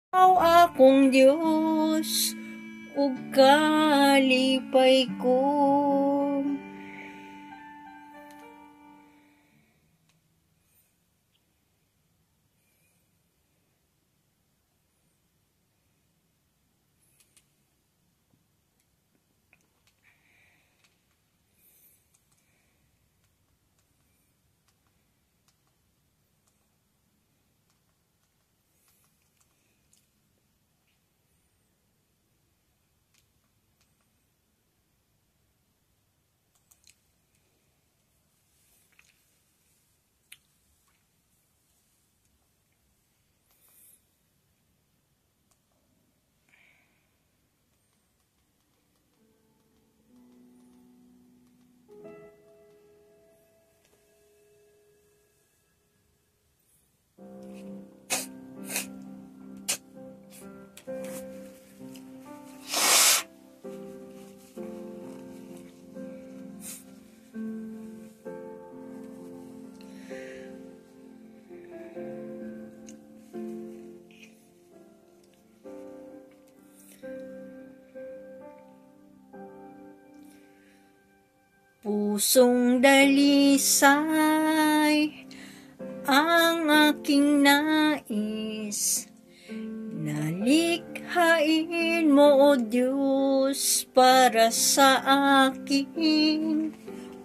Aw akong Dios, ug kalipay ko. Pusong dalisay ang aking nais, nalikhain mo, O Diyos, para sa akin.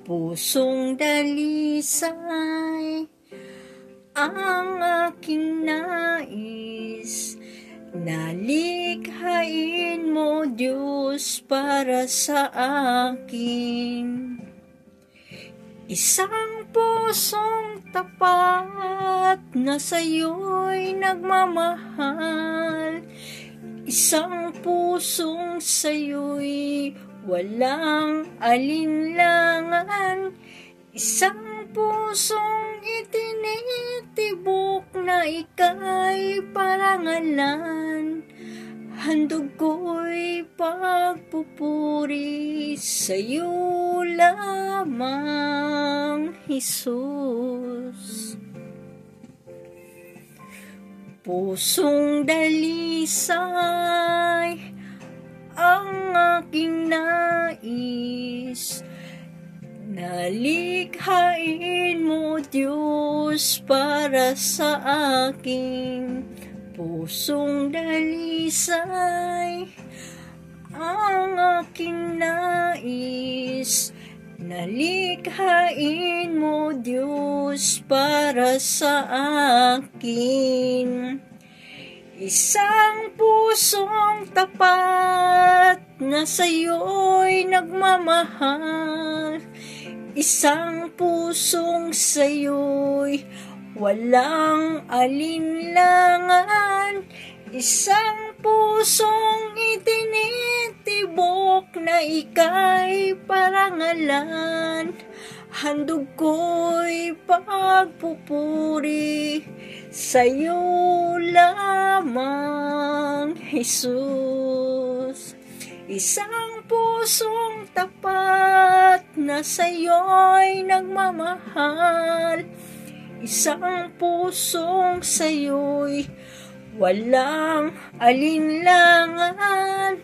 Pusong dalisay ang aking nais, nalikhain mo, Diyos, para sa akin. Isang pusong tapat na sa'yo'y nagmamahal, isang pusong sa'yo'y walang alinlangan, isang pusong itinitibok na ika'y parangalan. Handog ko'y pagpupuri sa'yo lamang, Jesus. Pusong dalisay ang aking nais, nalikhain mo, Diyos, para sa akin. Pusong dalisay ang aking nais, nalikhain mo, Diyos, para sa akin. Isang pusong tapat na sa'yo'y nagmamahal, isang pusong sa'yo'y walang alinlangan, isang pusong itinitibok na ika'y parangalan. Handog ko'y pagpupuri sa'yo lamang, Jesus. Isang pusong tapat na sa'yo'y nagmamahal, isang pusong sa'yo'y walang alinlangan,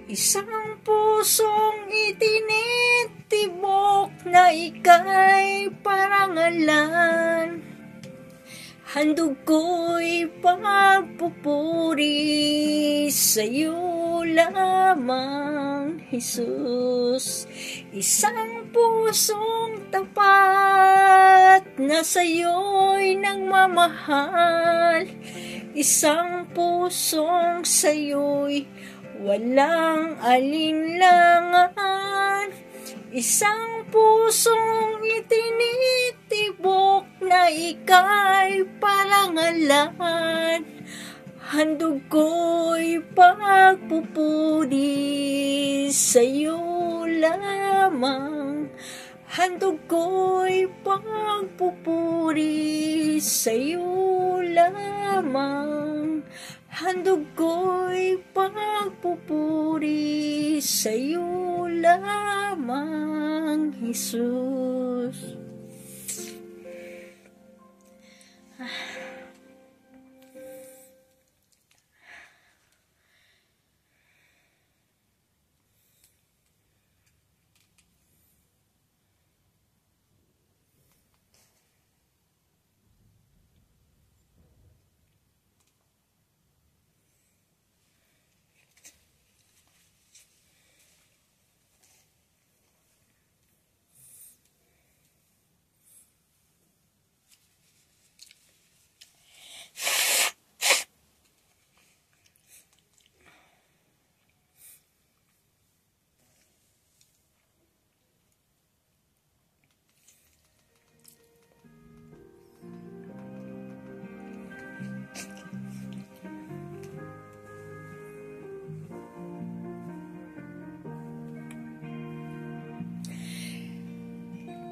isang pusong itinitibok na ika'y parangalan. Handog ko'y pagpupuri sa'yo lamang, Jesus. Isang pusong tapat na sa'yo'y nagmamahal, isang pusong sa'yo'y walang alinlangan, isang pusong itinitibok na ika'y parangalan. Handog ko'y pagpupuri sa'yo lamang, handog ko'y pagpupuri sa'yo lamang, handog ko'y pagpupuri sa'yo lamang, Jesus.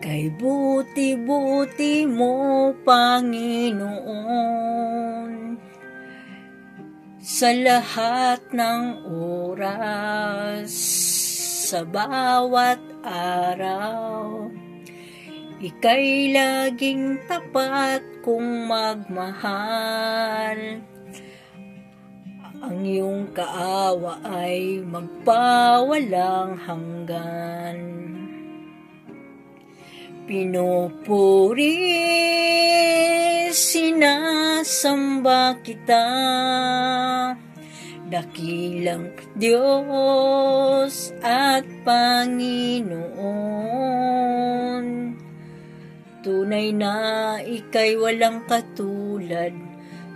Kay buti-buti mo, Panginoon, sa lahat ng oras, sa bawat araw. Ika'y laging tapat kong magmahal. Ang iyong kaawa ay magpawalang hanggan. Pinupuri, sinasamba kita, dakilang Diyos at Panginoon. Tunay na ika'y walang katulad,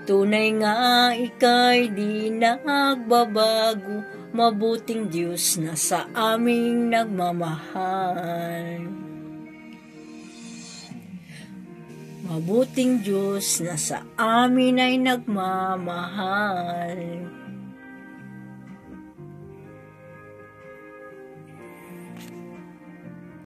tunay nga ika'y di nagbabago, mabuting Diyos na sa aming nagmamahal. Mabuting Diyos na sa amin ay nagmamahal.